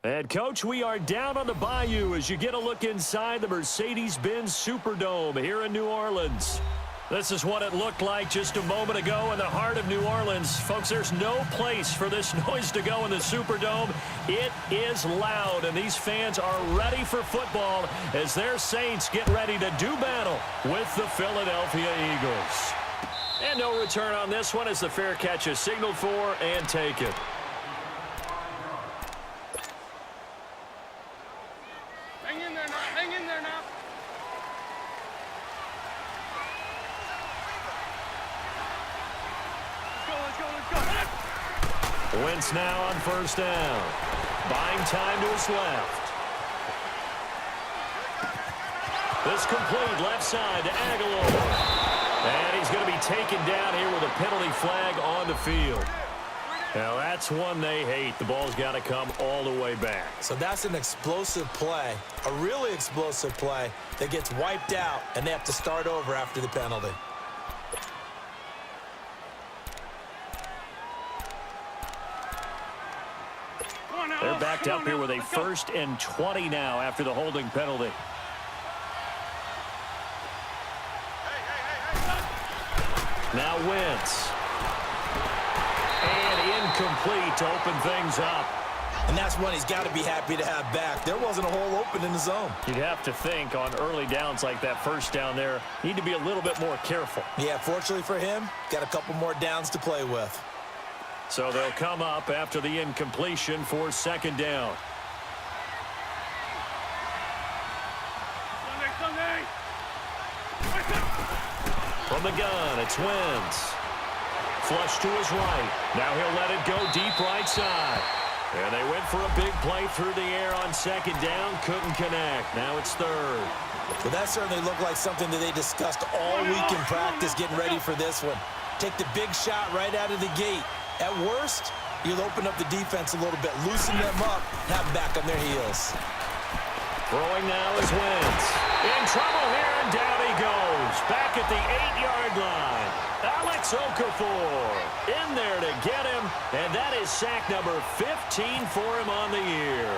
And, Coach, we are down on the bayou as you get a look inside the Mercedes-Benz Superdome here in New Orleans. This is what it looked like just a moment ago in the heart of New Orleans. Folks, there's no place for this noise to go in the Superdome. It is loud, and these fans are ready for football as their Saints get ready to do battle with the Philadelphia Eagles. And no return on this one as the fair catch is signaled for and taken. Wentz now on first down. Buying time to his left. This complete left side to Aguilar. And he's going to be taken down here with a penalty flag on the field. Now that's one they hate. The ball's got to come all the way back. So that's an explosive play, a really explosive play that gets wiped out, and they have to start over after the penalty. They're backed up here with a 1st and 20 now after the holding penalty. Now Wentz. And incomplete to open things up. And that's one he's got to be happy to have back. There wasn't a hole open in the zone. You'd have to think on early downs like that first down there, need to be a little bit more careful. Yeah, fortunately for him, got a couple more downs to play with. So they'll come up after the incompletion for 2nd down. From the gun, it's Wentz. Flush to his right. Now he'll let it go deep right side. And they went for a big play through the air on 2nd down. Couldn't connect. Now it's 3rd. Well, that certainly looked like something that they discussed all week in practice getting ready for this one. Take the big shot right out of the gate. At worst, you'll open up the defense a little bit, loosen them up, have them back on their heels. Throwing now is Wentz. In trouble here, and down he goes. Back at the 8-yard line. Alex Okafor in there to get him, and that is sack number 15 for him on the year.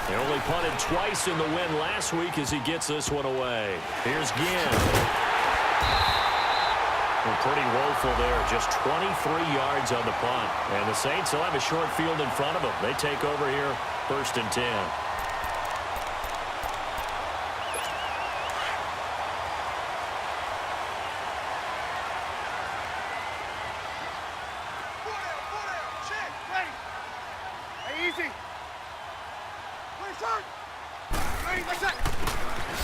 They only punted twice in the win last week as he gets this one away. Here's Ginn. Pretty woeful there, just 23 yards on the punt. And the Saints will have a short field in front of them. They take over here, 1st and 10.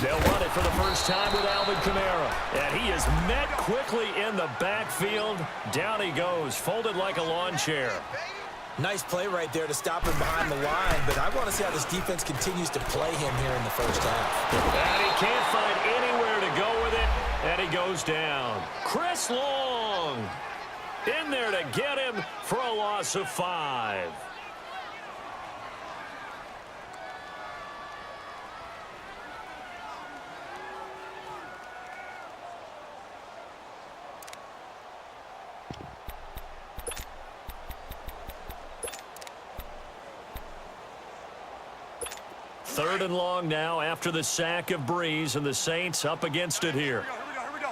They'll run it for the first time with Alvin Kamara. And he is met quickly in the backfield. Down he goes, folded like a lawn chair. Nice play right there to stop him behind the line, but I want to see how this defense continues to play him here in the first half. And he can't find anywhere to go with it, and he goes down. Chris Long in there to get him for a loss of 5. Third and long now after the sack of Breeze, and the Saints up against it here. Here we go.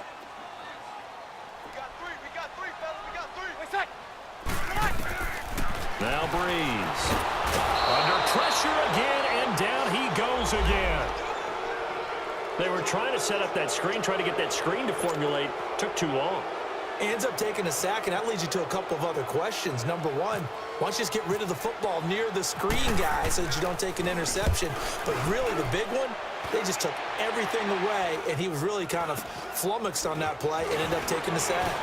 We got three, fellas. We got three. Now Breeze. Under pressure again, and down he goes again. They were trying to set up that screen, trying to get that screen to formulate. Took too long. Ends up taking a sack, and that leads you to a couple of other questions. Number one, why don't you just get rid of the football near the screen guy so that you don't take an interception? But really the big one, they just took everything away, and he was really kind of flummoxed on that play and ended up taking the sack.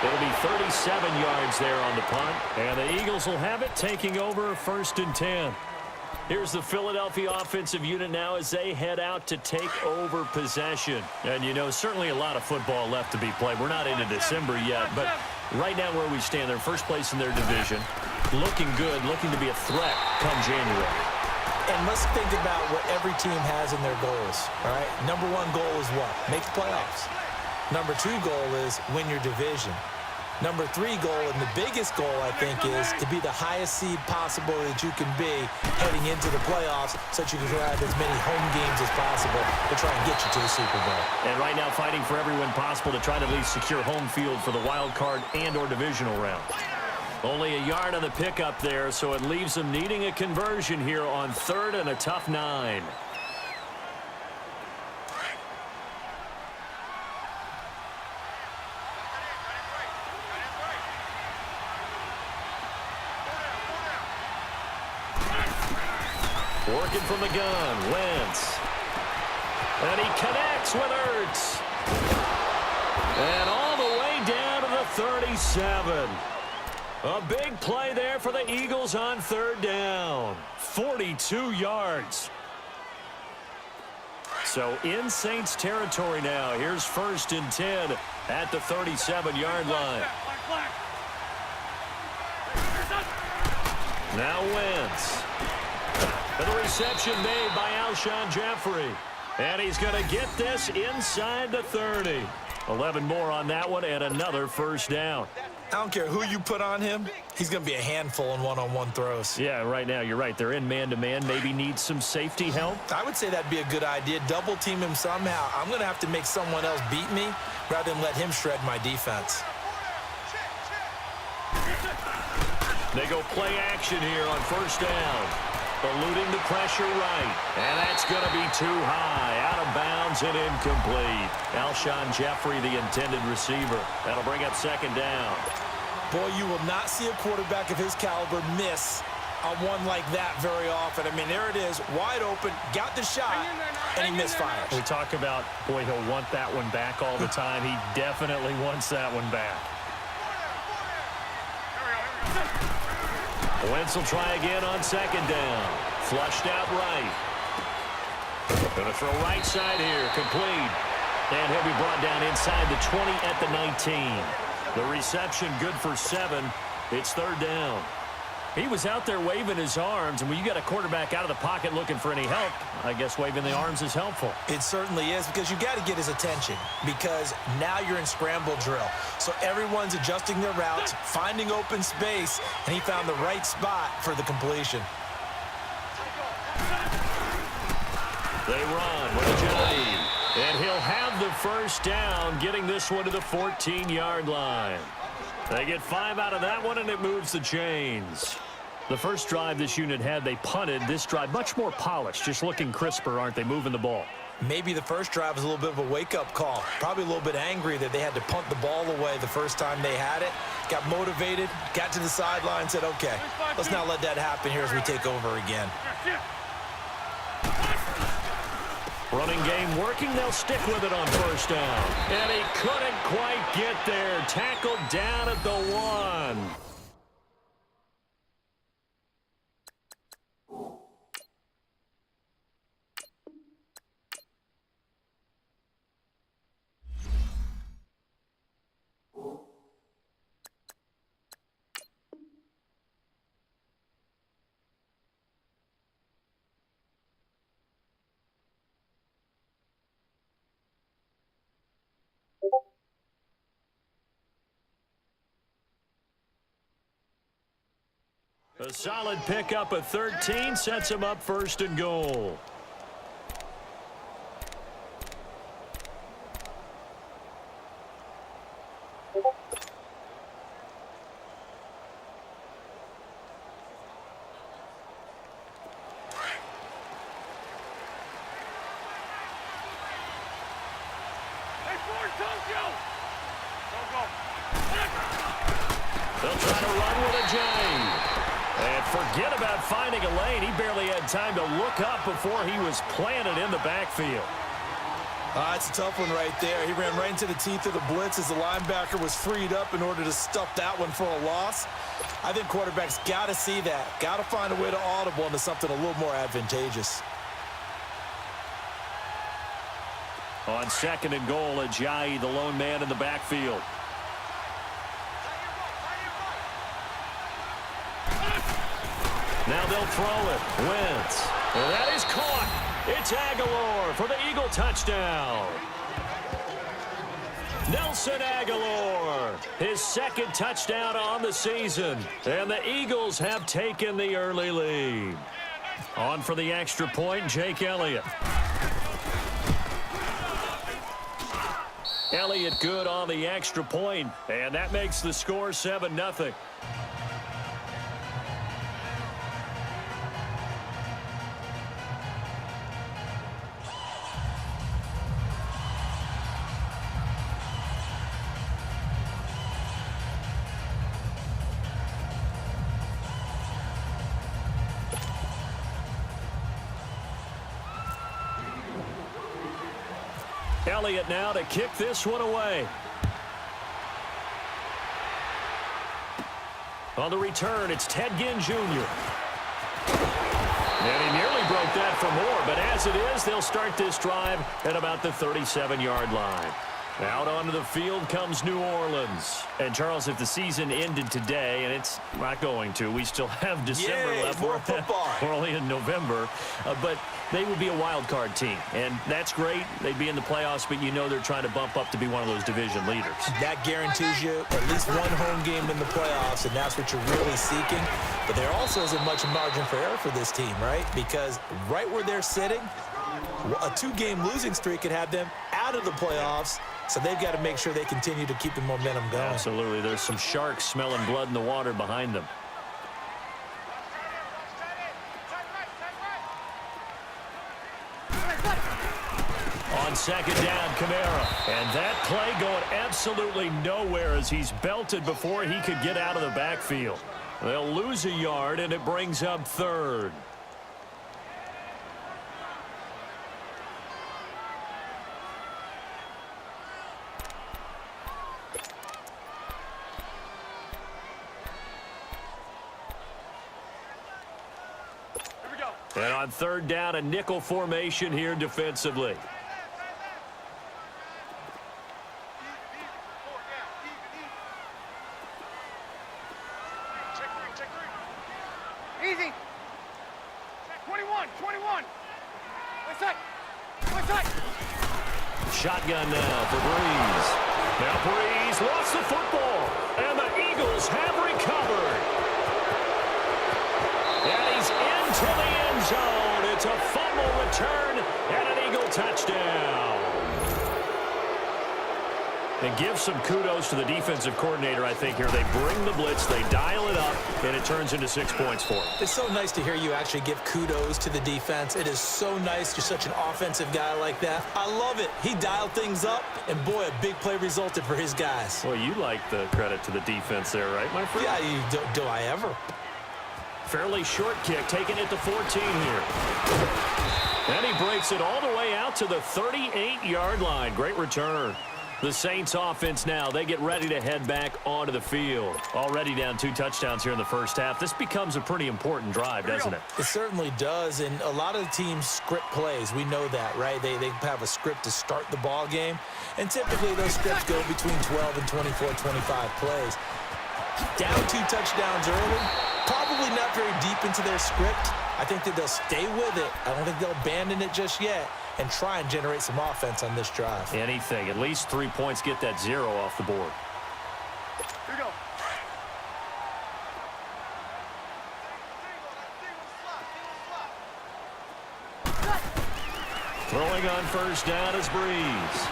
It'll be 37 yards there on the punt, and the Eagles will have it, taking over 1st and 10. Here's the Philadelphia offensive unit now as they head out to take over possession. And, you know, certainly a lot of football left to be played. We're not into December yet, but right now where we stand, they're first place in their division, looking good, looking to be a threat come January. And let's think about what every team has in their goals, all right? Number one goal is what? Make the playoffs. Number two goal is win your division. Number three goal, and the biggest goal, I think, is to be the highest seed possible that you can be heading into the playoffs so that you can have as many home games as possible to try and get you to the Super Bowl. And right now fighting for every win possible to try to at least secure home field for the wild card and or divisional round. Only a yard on the pickup there, so it leaves them needing a conversion here on 3rd and a tough 9. Working from the gun, Wentz. And he connects with Ertz. And all the way down to the 37. A big play there for the Eagles on 3rd down. 42 yards. So in Saints territory now. Here's 1st and 10 at the 37-yard line. Now Wentz. And the reception made by Alshon Jeffrey. And he's going to get this inside the 30. 11 more on that one and another first down. I don't care who you put on him. He's going to be a handful in one-on-one throws. Yeah, right now you're right. They're in man-to-man. Maybe need some safety help. I would say that'd be a good idea. Double team him somehow. I'm going to have to make someone else beat me rather than let him shred my defense. They go play action here on first down. Eluding the pressure right. And that's going to be too high. Out of bounds and incomplete. Alshon Jeffrey, the intended receiver. That'll bring up 2nd down. Boy, you will not see a quarterback of his caliber miss on one like that very often. I mean, there it is, wide open, got the shot, and he misfires. We talk about, boy, he'll want that one back all the time. He definitely wants that one back. Wentz will try again on 2nd down. Flushed out right. Going to throw right side here. Complete. And he'll be brought down inside the 20 at the 19. The reception good for 7. It's 3rd down. He was out there waving his arms, and when you got a quarterback out of the pocket looking for any help, I guess waving the arms is helpful. It certainly is, because you got to get his attention, because now you're in scramble drill. So everyone's adjusting their routes, finding open space, and he found the right spot for the completion. They run with Ajayi, and he'll have the first down, getting this one to the 14-yard line. They get 5 out of that one, and it moves the chains. The first drive this unit had, they punted. This drive, much more polished, just looking crisper, aren't they, moving the ball? Maybe the first drive was a little bit of a wake-up call. Probably a little bit angry that they had to punt the ball away the first time they had it. Got motivated, got to the sideline, said, okay, let's not let that happen here as we take over again. Running game working. They'll stick with it on first down. And he couldn't quite get there. Tackled down at the 1. A solid pickup of 13 sets him up 1st and goal. They'll try to run with Ajayi. And forget about finding a lane. He barely had time to look up before he was planted in the backfield. It's a tough one right there. He ran right into the teeth of the blitz as the linebacker was freed up in order to stuff that one for a loss. I think quarterbacks got to see that. Got to find a way to audible into something a little more advantageous. On 2nd and goal, Ajayi, the lone man in the backfield. Now they'll throw it. Wentz. And that is caught. It's Aguilar for the Eagle touchdown. Nelson Aguilar, his 2nd touchdown on the season. And the Eagles have taken the early lead. On for the extra point, Jake Elliott. Elliott good on the extra point, and that makes the score 7-0. Elliott now to kick this one away. On the return, it's Ted Ginn Jr. And he nearly broke that for more, but as it is, they'll start this drive at about the 37-yard line. Out onto the field comes New Orleans. And, Charles, if the season ended today, and it's not going to, we still have December left. More football. We're only in November. But they would be a wild card team. And that's great. They'd be in the playoffs, but you know they're trying to bump up to be one of those division leaders. That guarantees you at least one home game in the playoffs, and that's what you're really seeking. But there also isn't much margin for error for this team, right? Because right where they're sitting, a two-game losing streak could have them out of the playoffs. So they've got to make sure they continue to keep the momentum going. Absolutely. There's some sharks smelling blood in the water behind them. On second down, Kamara. And that play going absolutely nowhere as he's belted before he could get out of the backfield. They'll lose a yard, and it brings up third. And on third down, a nickel formation here defensively. Easy. 21. What's that? Shotgun now for Breeze. Now Breeze lost the football, and the Eagles have recovered. And he's into the end zone. It's a fumble return and an Eagle touchdown. And give some kudos to the defensive coordinator, I think, here. They bring the blitz, they dial it up, and it turns into 6 points for them. It's so nice to hear you actually give kudos to the defense. It is so nice. You're such an offensive guy like that. I love it. He dialed things up, and, boy, a big play resulted for his guys. Well, you like the credit to the defense there, right, my friend? Yeah, do I ever? Fairly short kick, taking it to 14 here. And he breaks it all the way out to the 38-yard line. Great return. The Saints offense now, they get ready to head back onto the field. Already down 2 touchdowns here in the first half. This becomes a pretty important drive, doesn't it? It certainly does, and a lot of the teams script plays. We know that, right? They have a script to start the ball game, and typically those scripts go between 12 and 24, 25 plays. Down 2 touchdowns early, probably not very deep into their script. I think that they'll stay with it. I don't think they'll abandon it just yet and try and generate some offense on this drive. Anything. At least 3 points, get that 0 off the board. Here we go. Throwing on first down is Breeze.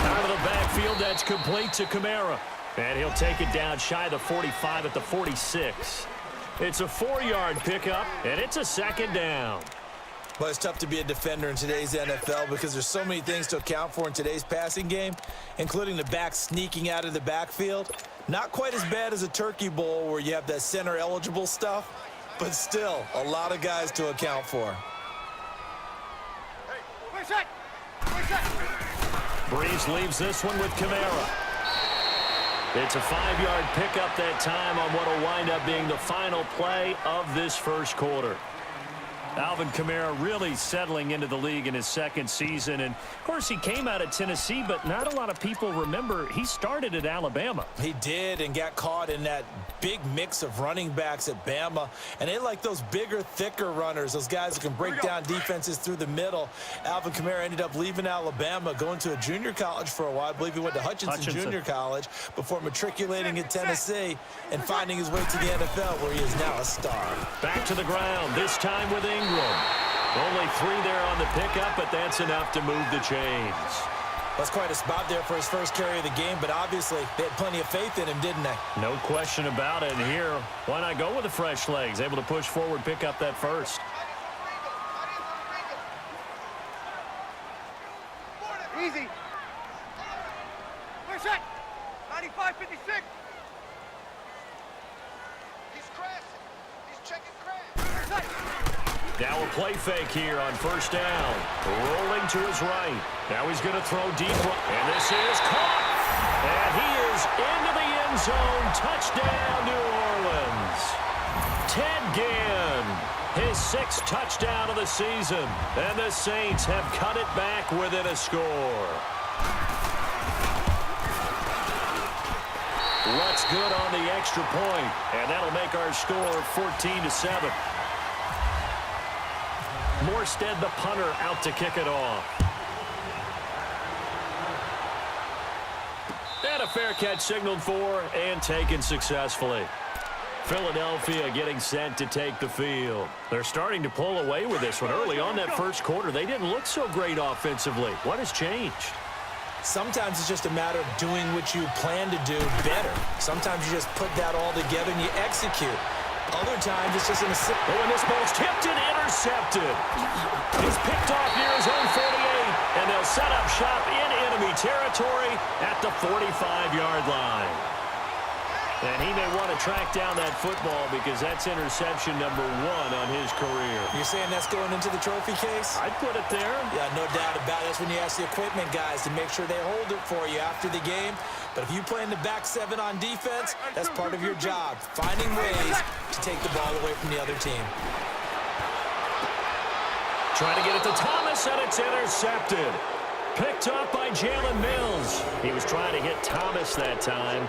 Out of the backfield, that's complete to Kamara. And he'll take it down shy of the 45 at the 46. It's a 4-yard pickup, and it's a second down. Well, it's tough to be a defender in today's NFL because there's so many things to account for in today's passing game, including the back sneaking out of the backfield. Not quite as bad as a turkey bowl where you have that center-eligible stuff, but still a lot of guys to account for. Hey, where's that? Breeze leaves this one with Kamara. It's a 5-yard pickup that time on what will wind up being the final play of this first quarter. Alvin Kamara really settling into the league in his second season. And, of course, he came out of Tennessee, but not a lot of people remember he started at Alabama. He did and got caught in that big mix of running backs at Bama. And they like those bigger, thicker runners, those guys who can break down defenses through the middle. Alvin Kamara ended up leaving Alabama, going to a junior college for a while. I believe he went to Hutchinson Junior College before matriculating at Tennessee and finding his way to the NFL, where he is now a star. Back to the ground, this time with Ingram. Only 3 there on the pickup, but that's enough to move the chains. That's quite a spot there for his first carry of the game, but obviously they had plenty of faith in him, didn't they? No question about it. And here, why not go with the fresh legs? Able to push forward, pick up that first. Easy. Where's that? 95-56. He's crashing. He's checking crash. Where's that? Now a play fake here on first down. Rolling to his right. Now he's going to throw deep. And this is caught. And he is into the end zone. Touchdown, New Orleans. Ted Ginn, his 6th touchdown of the season. And the Saints have cut it back within a score. What's good on the extra point, and that'll make our score 14-7. Morstead, the punter, out to kick it off. And a fair catch signaled for and taken successfully. Philadelphia getting set to take the field. They're starting to pull away with this one. Early on that first quarter, they didn't look so great offensively. What has changed? Sometimes it's just a matter of doing what you plan to do better. Sometimes you just put that all together and you execute. Other times it's just in a... Oh, and this ball's tipped and intercepted. He's picked off near his own 48, and they'll set up shop in enemy territory at the 45-yard line. And he may want to track down that football because that's interception number 1 on his career. You're saying that's going into the trophy case? I'd put it there. Yeah, no doubt about it. That's when you ask the equipment guys to make sure they hold it for you after the game. But if you play in the back 7 on defense, that's part of your job, finding ways to take the ball away from the other team. Trying to get it to Thomas, and it's intercepted. Picked up by Jalen Mills. He was trying to hit Thomas that time.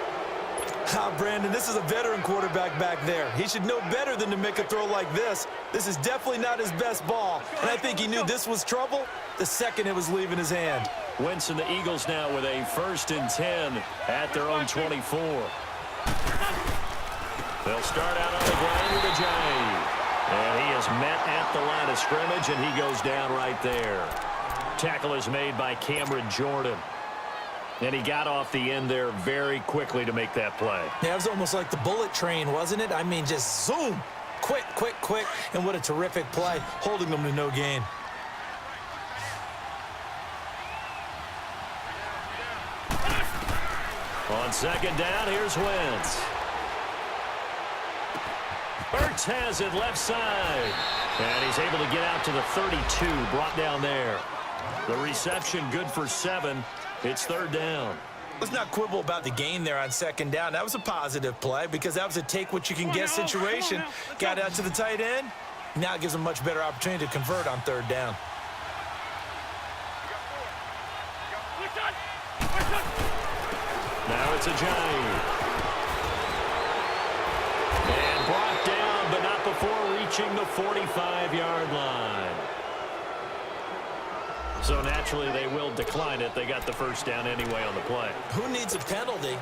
Brandon, this is a veteran quarterback back there. He should know better than to make a throw like this. This is definitely not his best ball, and I think he knew this was trouble the second it was leaving his hand. Wentz and the Eagles now with a 1st and 10 at their own 24. They'll start out on the ground with Ajayi. And he is met at the line of scrimmage, and he goes down right there. Tackle is made by Cameron Jordan. And he got off the end there very quickly to make that play. Yeah, it was almost like the bullet train, wasn't it? I mean, just zoom. Quick, quick, quick. And what a terrific play, holding them to no gain. On 2nd down, here's Wentz. Ertz has it left side. And he's able to get out to the 32, brought down there. The reception good for 7. It's 3rd down. Let's not quibble about the gain there on 2nd down. That was a positive play because that was a take-what-you-can-get situation. Got out to the tight end. Now it gives them a much better opportunity to convert on 3rd down. Now it's Ajayi. And brought down, but not before reaching the 45-yard line. So naturally, they will decline it. They got the 1st down anyway on the play. Who needs a penalty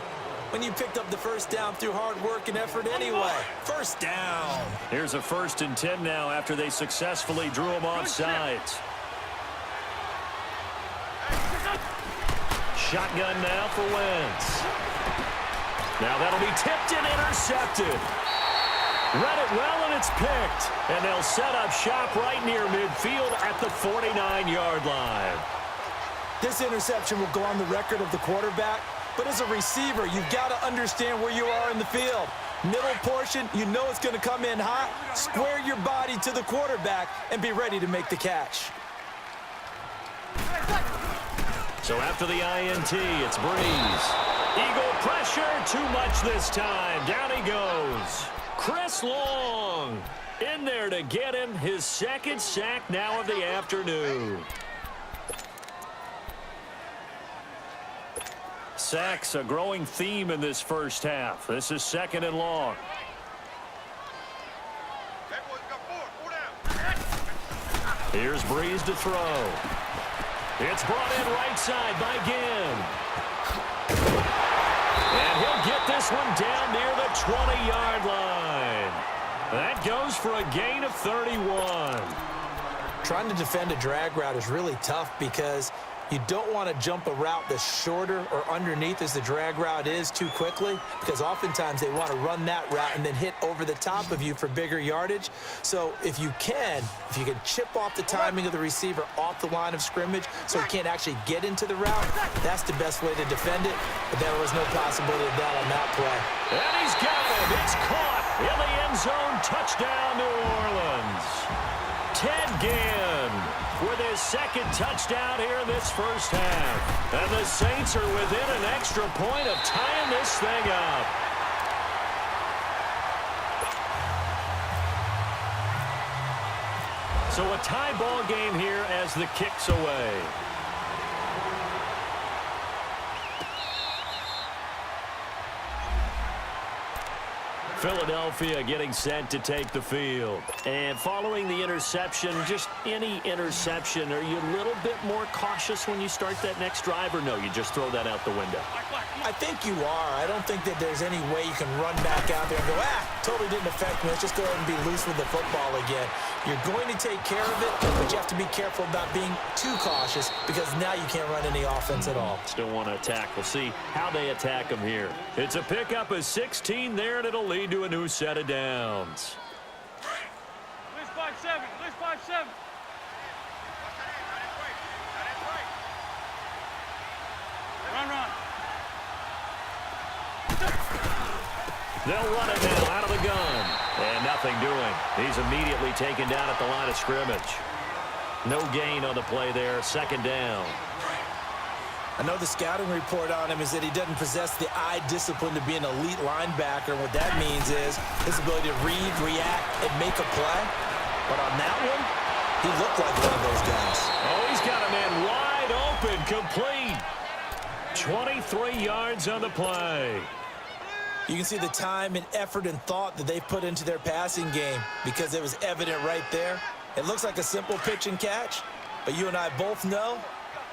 when you picked up the 1st down through hard work and effort anyway? 1st down. Here's a 1st and 10 now after they successfully drew him off sides. Shotgun now for Wentz. Now that'll be tipped and intercepted. Read it well, and it's picked. And they'll set up shop right near midfield at the 49-yard line. This interception will go on the record of the quarterback, but as a receiver, you've got to understand where you are in the field. Middle portion, you know it's going to come in hot. Square your body to the quarterback and be ready to make the catch. So after the INT, it's Breeze. Eagle pressure, too much this time. Down he goes. Chris Long in there to get him his 2nd sack now of the afternoon. Sacks a growing theme in this first half. This is 2nd and long. Here's Breeze to throw. It's brought in right side by Ginn. And he'll get this one down near the 20-yard line. That goes for a gain of 31. Trying to defend a drag route is really tough because you don't want to jump a route that's shorter or underneath as the drag route is too quickly, because oftentimes they want to run that route and then hit over the top of you for bigger yardage. So if you can chip off the timing of the receiver off the line of scrimmage so he can't actually get into the route, that's the best way to defend it. But there was no possibility of that on that play. And he's got him. It's caught in the end zone. Touchdown, New Orleans. Ted Ginn with his 2nd touchdown here in this first half. And the Saints are within an extra point of tying this thing up. So a tie ball game here as the kick's away. Philadelphia getting set to take the field. And following the interception, just any interception, are you a little bit more cautious when you start that next drive, or no, you just throw that out the window? I think you are. I don't think that there's any way you can run back out there and go, totally didn't affect me. Let's just go ahead and be loose with the football again. You're going to take care of it, but you have to be careful about being too cautious because now you can't run any offense at all. Still want to attack. We'll see how they attack them here. It's a pickup of 16 there, and it'll lead to a new set of downs. List 5-7. List 5-7. Run. They'll run it now out of the gun. And nothing doing. He's immediately taken down at the line of scrimmage. No gain on the play there. Second down. I know the scouting report on him is that he doesn't possess the eye discipline to be an elite linebacker. What that means is his ability to read, react, and make a play. But on that one, he looked like one of those guys. Oh, he's got a man wide open, complete. 23 yards on the play. You can see the time and effort and thought that they put into their passing game because it was evident right there. It looks like a simple pitch and catch, but you and I both know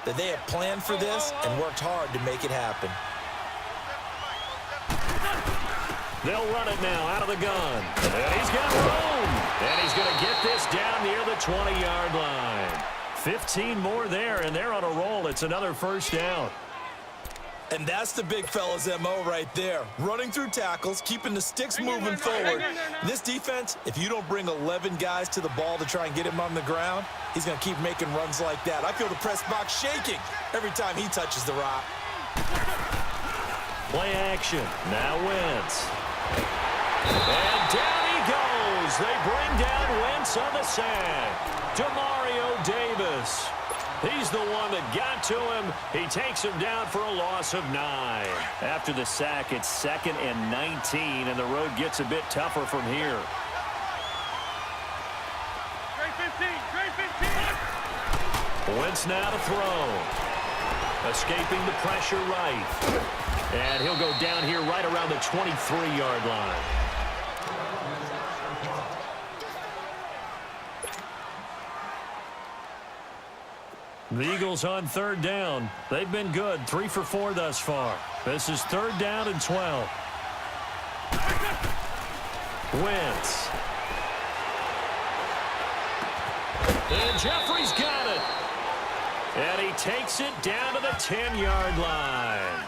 that they have planned for this and worked hard to make it happen. They'll run it now out of the gun. And he's got room. And he's going to get this down near the 20-yard line. 15 more there, and they're on a roll. It's another first down. And that's the big fella's MO right there. Running through tackles, keeping the sticks moving forward. This defense, if you don't bring 11 guys to the ball to try and get him on the ground, he's going to keep making runs like that. I feel the press box shaking every time he touches the rock. Play action. Now Wentz. And down he goes. They bring down Wentz on the sack. Demario Davis. He's the one that got to him. He takes him down for a loss of 9. After the sack, it's 2nd and 19, and the road gets a bit tougher from here. Trey 15. Wentz now to throw. Escaping the pressure right. And he'll go down here right around the 23-yard line. The Eagles on third down. They've been good. 3 for 4 thus far. This is 3rd down and 12. Wentz. And Jeffrey's got it. And he takes it down to the 10-yard line.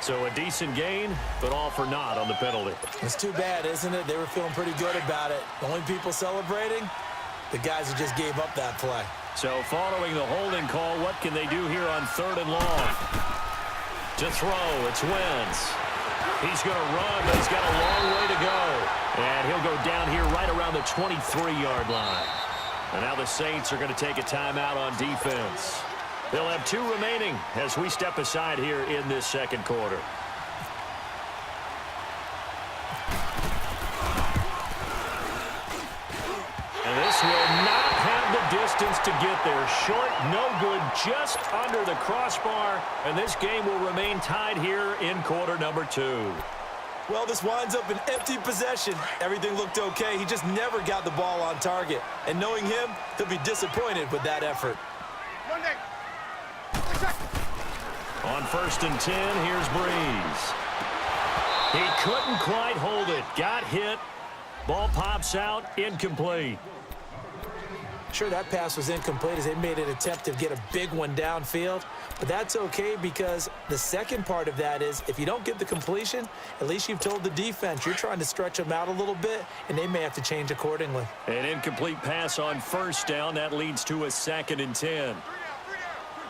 So a decent gain, but all for naught on the penalty. It's too bad, isn't it? They were feeling pretty good about it. The only people celebrating, the guys who just gave up that play. So following the holding call, what can they do here on 3rd and long? To throw, it's Wentz. He's going to run, but he's got a long way to go. And he'll go down here right around the 23-yard line. And now the Saints are going to take a timeout on defense. They'll have 2 remaining as we step aside here in this second quarter. And this will not have the distance to get there. Short, no good, just under the crossbar. And this game will remain tied here in quarter number 2. Well, this winds up an empty possession. Everything looked okay. He just never got the ball on target. And knowing him, he'll be disappointed with that effort. Monday. On 1st and 10, here's Breeze. He couldn't quite hold it. Got hit. Ball pops out, incomplete. Sure, that pass was incomplete as they made an attempt to get a big one downfield. But that's okay because the second part of that is if you don't get the completion, at least you've told the defense you're trying to stretch them out a little bit, and they may have to change accordingly. An incomplete pass on 1st down. That leads to a 2nd and 10.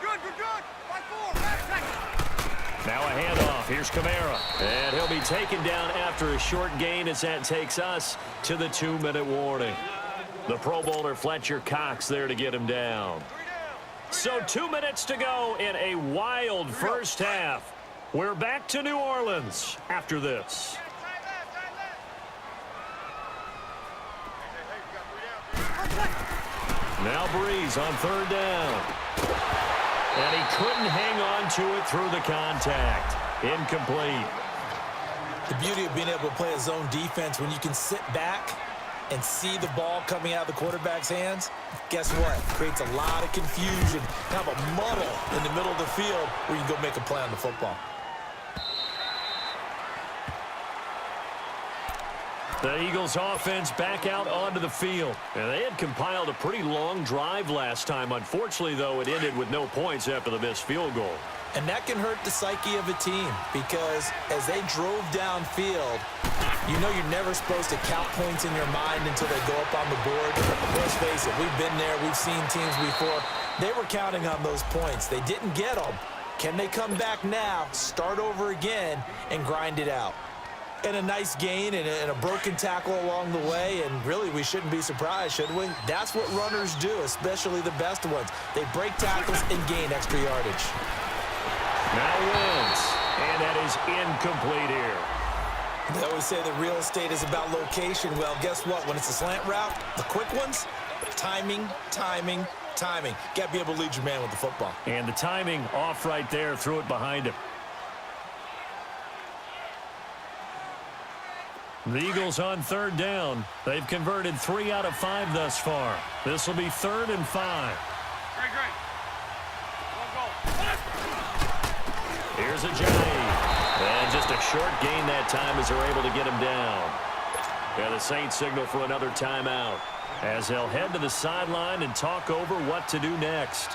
We're good. 5-4. Now a handoff. Here's Kamara. And he'll be taken down after a short gain as that takes us to the 2-minute warning. The Pro Bowler Fletcher Cox there to get him down. So 2 minutes to go in a wild first half. We're back to New Orleans after this. Now Breeze on third down. And he couldn't hang on to it through the contact. Incomplete. The beauty of being able to play a zone defense when you can sit back and see the ball coming out of the quarterback's hands, guess what? Creates a lot of confusion, kind of a muddle in the middle of the field where you can go make a play on the football. The Eagles offense back out onto the field. And they had compiled a pretty long drive last time. Unfortunately, though, it ended with no points after the missed field goal. And that can hurt the psyche of a team because as they drove downfield, you know you're never supposed to count points in your mind until they go up on the board. Let's face it, we've been there. We've seen teams before. They were counting on those points. They didn't get them. Can they come back now, start over again, and grind it out? And a nice gain and a broken tackle along the way, and really we shouldn't be surprised, should we? That's what runners do, especially the best ones. They break tackles and gain extra yardage. Now wins, and that is incomplete here. They always say that real estate is about location. Well, guess what? When it's a slant route, the quick ones, timing, timing, timing. Got to be able to lead your man with the football. And the timing off right there, threw it behind him. The Eagles on third down. They've converted 3 out of 5 thus far. This will be 3rd and 5. Great. Here's a Giant. And just a short gain that time as they're able to get him down. And the Saints signal for another timeout as they'll head to the sideline and talk over what to do next.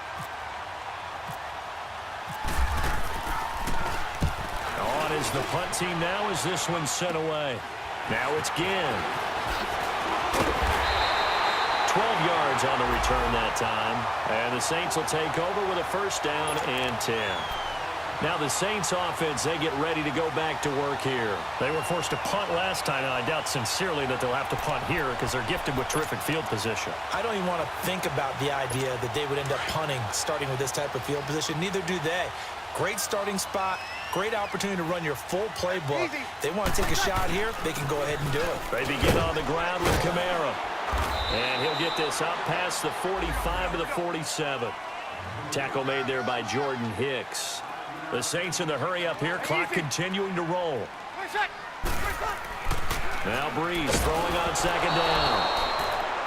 On is the punt team now as this one's sent away. Now it's Ginn. 12 yards on the return that time. And the Saints will take over with a 1st down and 10. Now the Saints offense, they get ready to go back to work here. They were forced to punt last time, and I doubt sincerely that they'll have to punt here because they're gifted with terrific field position. I don't even want to think about the idea that they would end up punting starting with this type of field position. Neither do they. Great starting spot. Great opportunity to run your full playbook. They want to take a shot here, they can go ahead and do it. They begin on the ground with Kamara. And he'll get this up past the 45 to the 47. Tackle made there by Jordan Hicks. The Saints in the hurry up here, clock continuing to roll. Now Breeze throwing on 2nd down.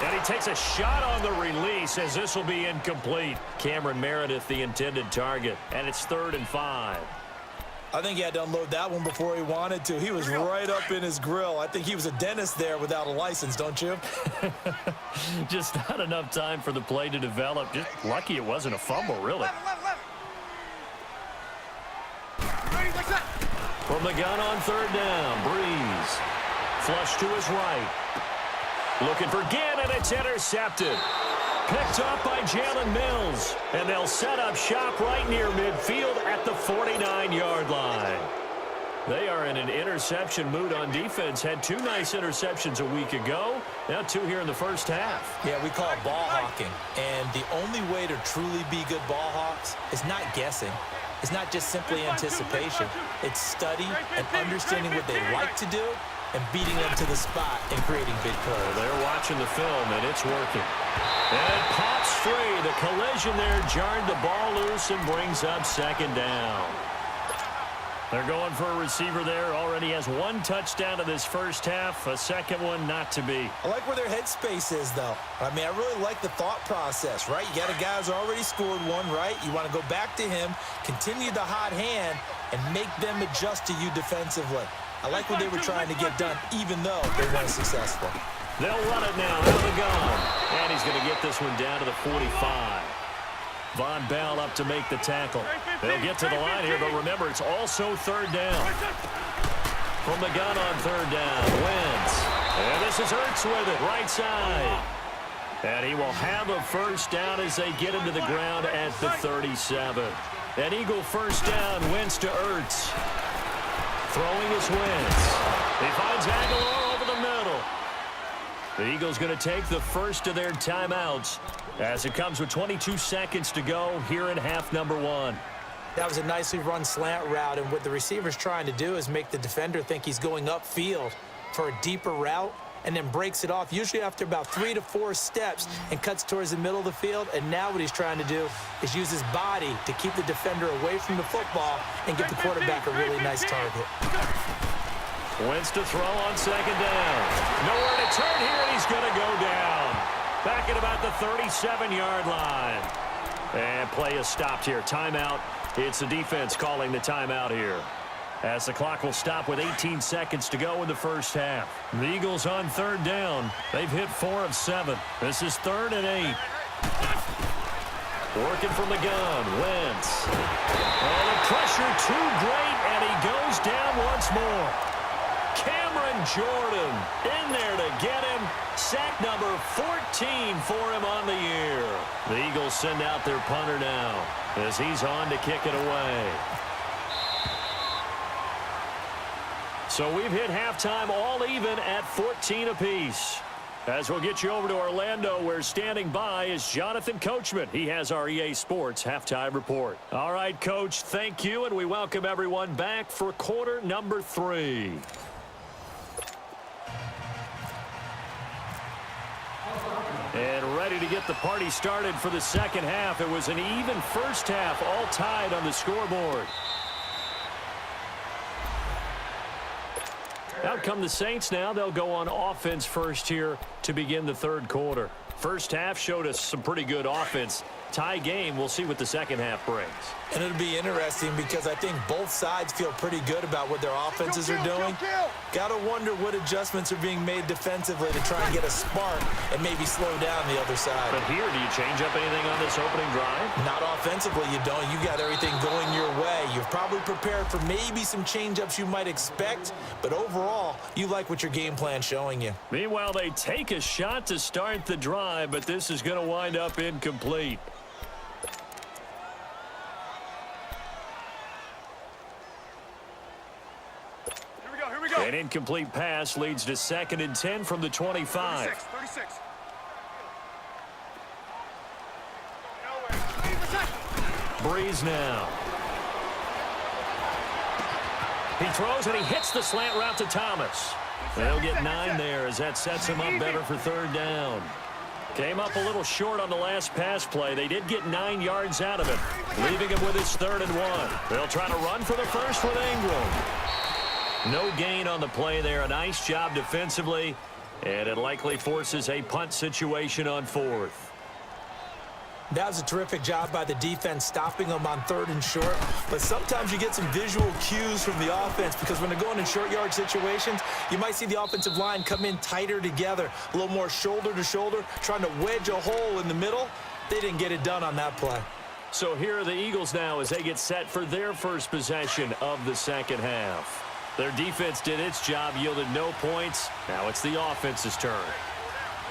And he takes a shot on the release as this will be incomplete. Cameron Meredith, the intended target, and it's 3rd and 5. I think he had to unload that one before he wanted to. He was right up in his grill. I think he was a dentist there without a license, don't you? Just not enough time for the play to develop. Just lucky it wasn't a fumble, really. From the gun on 3rd down, Breeze. Flush to his right. Looking for Ginn, and it's intercepted. Picked up by Jalen Mills. And they'll set up shop right near midfield at the 49-yard line. They are in an interception mood on defense. Had 2 nice interceptions a week ago. Now 2 here in the first half. Yeah, we call it ball hawking. And the only way to truly be good ball hawks is not guessing. It's not just simply anticipation. It's study and understanding what they like to do and beating them to the spot and creating big plays. They're watching the film, and it's working. And it pops free. The collision there jarred the ball loose and brings up 2nd down. They're going for a receiver there. Already has 1 touchdown to this first half. A second one not to be. I like where their headspace is, though. I mean, I really like the thought process, right? You got a guy who's already scored 1, right? You want to go back to him, continue the hot hand, and make them adjust to you defensively. I like what they were trying to get done, even though they weren't successful. They'll run it now out of the gun. And he's going to get this one down to the 45. Von Bell up to make the tackle. They'll get to the line here, but remember, it's also 3rd down. From the gun on 3rd down, Wentz. And this is Ertz with it, right side. And he will have a 1st down as they get him to the ground at the 37. An Eagle 1st down, Wentz to Ertz. Throwing is Wentz. He finds Aguilar over the middle. The Eagles going to take the first of their timeouts as it comes with 22 seconds to go here in half number 1. That was a nicely run slant route, and what the receiver's trying to do is make the defender think he's going upfield for a deeper route, and then breaks it off, usually after about 3 to 4 steps, and cuts towards the middle of the field. And now what he's trying to do is use his body to keep the defender away from the football and get the quarterback a really nice target. Wentz to throw on second down. Nowhere to turn here, and he's going to go down. Back at about the 37-yard line. And play is stopped here. Timeout. It's the defense calling the timeout here, as the clock will stop with 18 seconds to go in the first half. The Eagles on third down. They've hit 4 of 7. This is 3rd and 8. Working from the gun, Wentz. Oh, the pressure too great, and he goes down once more. Cameron Jordan in there to get him. Sack number 14 for him on the year. The Eagles send out their punter now as he's on to kick it away. So we've hit halftime all even at 14 apiece. As we'll get you over to Orlando, where standing by is Jonathan Coachman. He has our EA Sports halftime report. All right, Coach, thank you, and we welcome everyone back for quarter number 3. And ready to get the party started for the second half. It was an even first half, all tied on the scoreboard. Out come the Saints now. They'll go on offense first here to begin the third quarter. First half showed us some pretty good offense. Tie game. We'll see what the second half brings. And it'll be interesting because I think both sides feel pretty good about what their offenses are doing. Got to wonder what adjustments are being made defensively to try and get a spark and maybe slow down the other side. But here, do you change up anything on this opening drive? Not offensively, you don't. You got everything going your way. You've probably prepared for maybe some change-ups you might expect, but overall, you like what your game plan's showing you. Meanwhile, they take a shot to start the drive, but this is going to wind up incomplete. An incomplete pass leads to 2nd and 10 from the 25. 36. Breeze now. He throws and he hits the slant route to Thomas. They'll get 9 there as that sets him up better for 3rd down. Came up a little short on the last pass play. They did get 9 yards out of it, leaving him with his 3rd and 1. They'll try to run for the first with Ingram. No gain on the play there. A nice job defensively, and it likely forces a punt situation on 4th. That was a terrific job by the defense stopping them on 3rd and short. But sometimes you get some visual cues from the offense because when they're going in short yard situations, you might see the offensive line come in tighter together, a little more shoulder to shoulder, trying to wedge a hole in the middle. They didn't get it done on that play. So here are the Eagles now as they get set for their first possession of the second half. Their defense did its job, yielded no points. Now it's the offense's turn.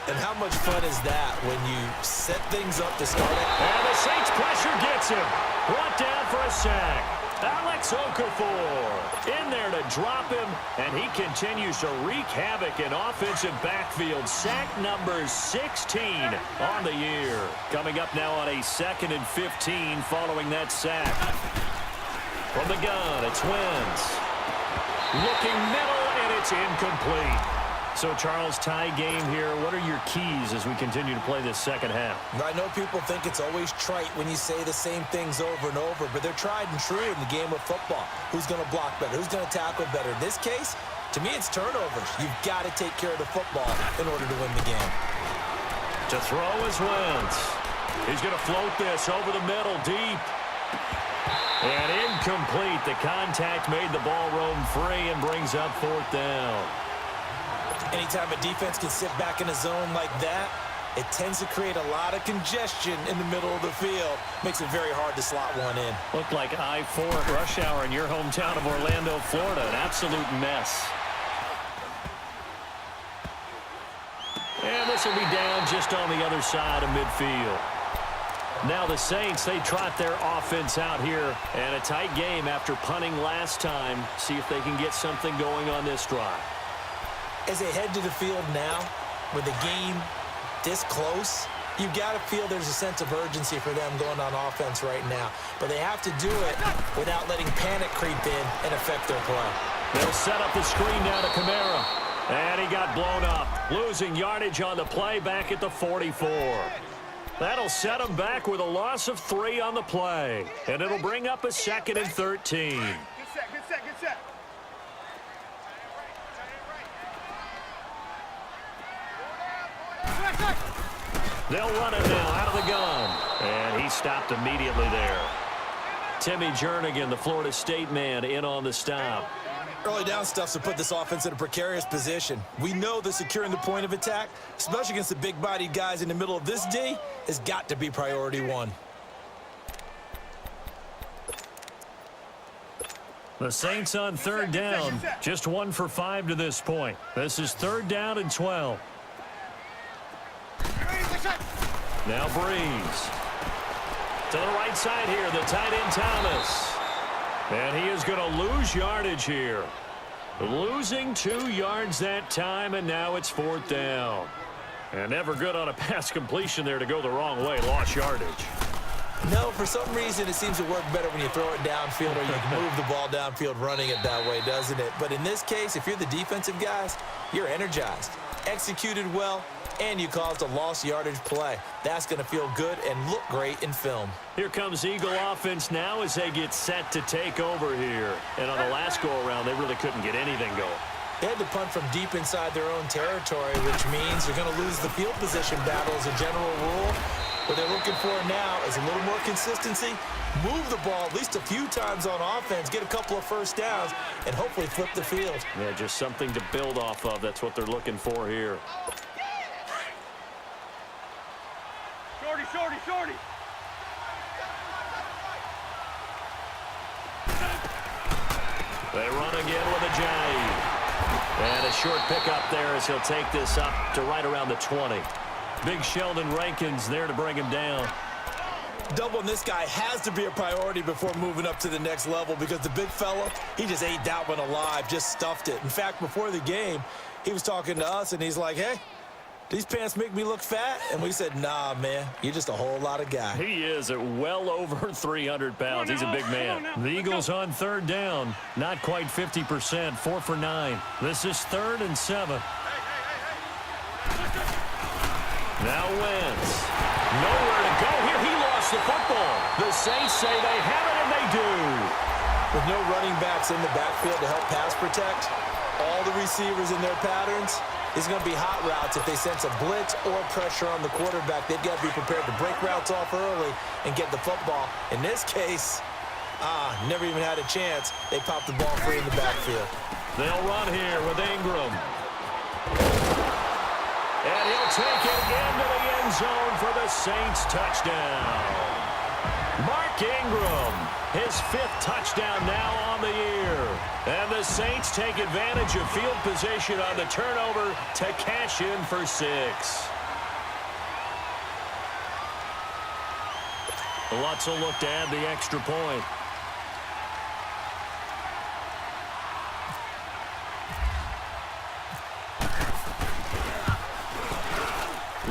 And how much fun is that when you set things up to start it? And the Saints pressure gets him. Brought down for a sack. Alex Okafor in there to drop him, and he continues to wreak havoc in offensive backfield. Sack number 16 on the year. Coming up now on a 2nd and 15 following that sack. From the gun, it's Wentz. Looking middle, and it's incomplete. So, Charles, tie game here. What are your keys as we continue to play this second half? I know people think it's always trite when you say the same things over and over, but they're tried and true in the game of football. Who's going to block better? Who's going to tackle better? In this case, to me, it's turnovers. You've got to take care of the football in order to win the game. To throw is Wentz. He's going to float this over the middle, deep. And incomplete. The contact made the ball roam free and brings up 4th down. Anytime a defense can sit back in a zone like that, it tends to create a lot of congestion in the middle of the field. Makes it very hard to slot one in. Looked like I-4 at rush hour in your hometown of Orlando, Florida. An absolute mess. And this will be down just on the other side of midfield. Now the Saints, they trot their offense out here, and a tight game after punting last time. See if they can get something going on this drive. As they head to the field now, with the game this close, you've got to feel there's a sense of urgency for them going on offense right now. But they have to do it without letting panic creep in and affect their play. They'll set up the screen down to Kamara. And he got blown up, losing yardage on the play back at the 44. That'll set him back with a loss of 3 on the play. And it'll bring up a 2nd and 13. Good set, good set, good set. They'll run it now out of the gun. And he stopped immediately there. Timmy Jernigan, the Florida State man, in on the stop. Early down stuff's to put this offense in a precarious position. We know that securing the point of attack, especially against the big-bodied guys in the middle of this D, has got to be priority 1. The Saints on 3rd down, just 1 for 5 to this point. This is 3rd down and 12. Now Breeze. To the right side here, the tight end Thomas. And he is going to lose yardage here. Losing 2 yards that time, and now it's 4th down. And never good on a pass completion there to go the wrong way. Lost yardage. No, for some reason it seems to work better when you throw it downfield or you move the ball downfield running it that way, doesn't it? But in this case, if you're the defensive guys, you're energized, executed well, and you caused a lost yardage play. That's going to feel good and look great in film. Here comes Eagle offense now as they get set to take over here. And on the last go-around, they really couldn't get anything going. They had to punt from deep inside their own territory, which means you're going to lose the field position battle as a general rule. What they're looking for now is a little more consistency, move the ball at least a few times on offense, get a couple of first downs, and hopefully flip the field. Yeah, just something to build off of. That's what they're looking for here. Shorty, shorty, shorty. They run again with a J. And a short pickup there as he'll take this up to right around the 20. Big Sheldon Rankins there to bring him down. Doubling this guy has to be a priority before moving up to the next level because the big fella, he just ate that one alive, just stuffed it. In fact, before the game, he was talking to us, and he's like, hey, these pants make me look fat? And we said, nah, man, you're just a whole lot of guy. He is at well over 300 pounds. He's a big man. The Eagles on 3rd down. Not quite 50%, 4 for 9. This is 3rd and 7. Now Wentz. Nowhere to go here. He lost the football. The Saints say they have it, and they do. With no running backs in the backfield to help pass protect, all the receivers in their patterns, it's going to be hot routes if they sense a blitz or pressure on the quarterback. They've got to be prepared to break routes off early and get the football. In this case, never even had a chance. They popped the ball free in the backfield. They'll run here with Ingram. And he'll take it into the end zone for the Saints touchdown. Mark Ingram, his 5th touchdown now on the year. And the Saints take advantage of field position on the turnover to cash in for 6. Lutz will look to add the extra point.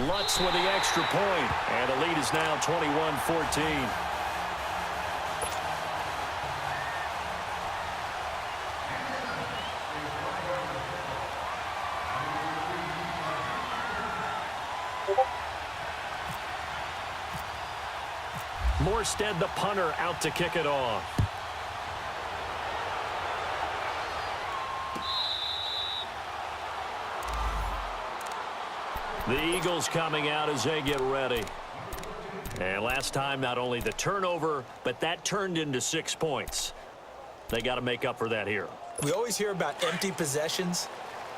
Lutz with the extra point, and the lead is now 21-14. Morstead, the punter, out to kick it off. The Eagles coming out as they get ready. And last time, not only the turnover, but that turned into 6 points. They got to make up for that here. We always hear about empty possessions,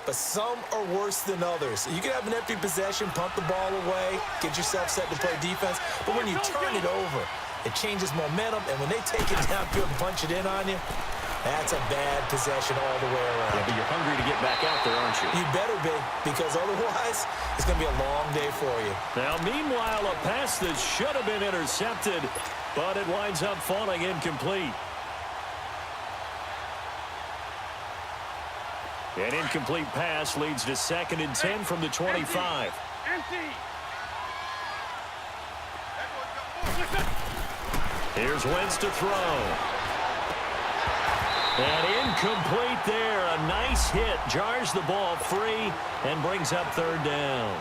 but some are worse than others. You can have an empty possession, pump the ball away, get yourself set to play defense, but when you turn it over, it changes momentum, and when they take it downfield and punch it in on you, that's a bad possession all the way around. Yeah, but you're hungry to get back out there, aren't you? You better be, because otherwise, it's going to be a long day for you. Now, meanwhile, a pass that should have been intercepted, but it winds up falling incomplete. An incomplete pass leads to 2nd and 10 from the 25. Empty. Here's Wentz to throw. And incomplete there. A nice hit. Jars the ball free and brings up third down.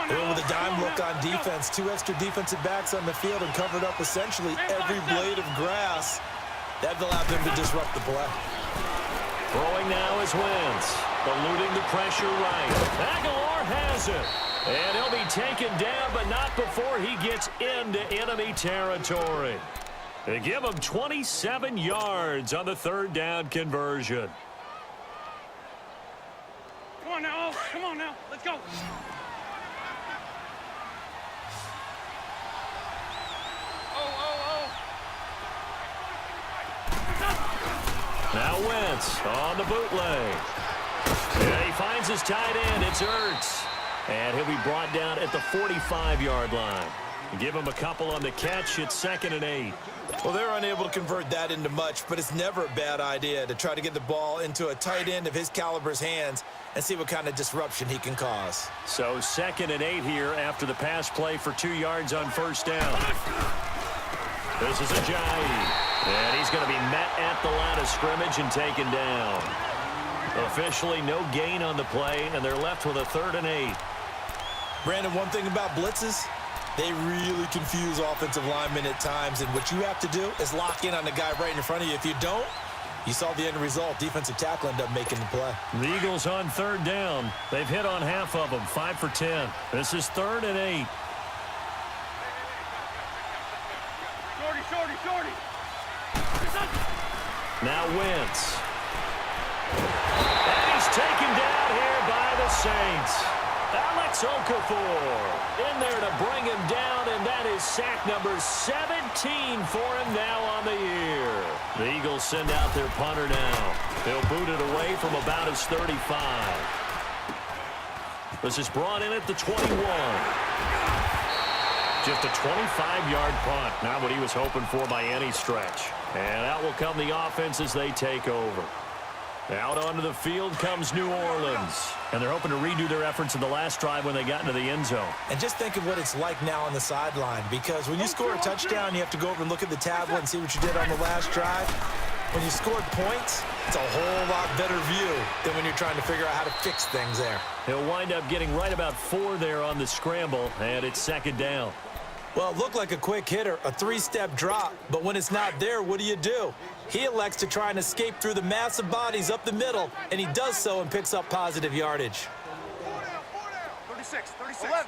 With a dime look on defense, 2 extra defensive backs on the field and covered up essentially every blade of grass. That allowed them to disrupt the play. Throwing now is Wentz. Eluding the pressure right. Aguilar has it. And he'll be taken down, but not before he gets into enemy territory. They give him 27 yards on the third down conversion. Come on now. Come on now. Let's go. Now Wentz on the bootleg. And he finds his tight end. It's Ertz. And he'll be brought down at the 45-yard line. Give him a couple on the catch. It's 2nd and 8. Well, they're unable to convert that into much, but it's never a bad idea to try to get the ball into a tight end of his caliber's hands and see what kind of disruption he can cause. So 2nd and 8 here after the pass play for 2 yards on first down. This is Ajayi. And he's going to be met at the line of scrimmage and taken down. Officially no gain on the play, and they're left with a 3rd and 8. Brandon, one thing about blitzes, they really confuse offensive linemen at times, and what you have to do is lock in on the guy right in front of you. If you don't, you saw the end result. Defensive tackle ended up making the play. The Eagles on 3rd down. They've hit on half of them, 5 for 10. This is 3rd and 8. Shorty. Now Wentz. And he's taken down here by the Saints. Alex Okafor in there to bring him down, and that is sack number 17 for him now on the year. The Eagles send out their punter now. They'll boot it away from about his 35. This is brought in at the 21. Just a 25-yard punt, not what he was hoping for by any stretch. And out will come the offense as they take over. Out onto the field comes New Orleans. And they're hoping to redo their efforts in the last drive when they got into the end zone. And just think of what it's like now on the sideline, because when you score a touchdown, you have to go over and look at the tablet and see what you did on the last drive. When you scored points, it's a whole lot better view than when you're trying to figure out how to fix things there. He'll wind up getting right about 4 there on the scramble, and it's 2nd down. Well, it looked like a quick hitter, a 3-step drop, but when it's not there, what do? He elects to try and escape through the massive bodies up the middle, and he does so and picks up positive yardage. 36. 11.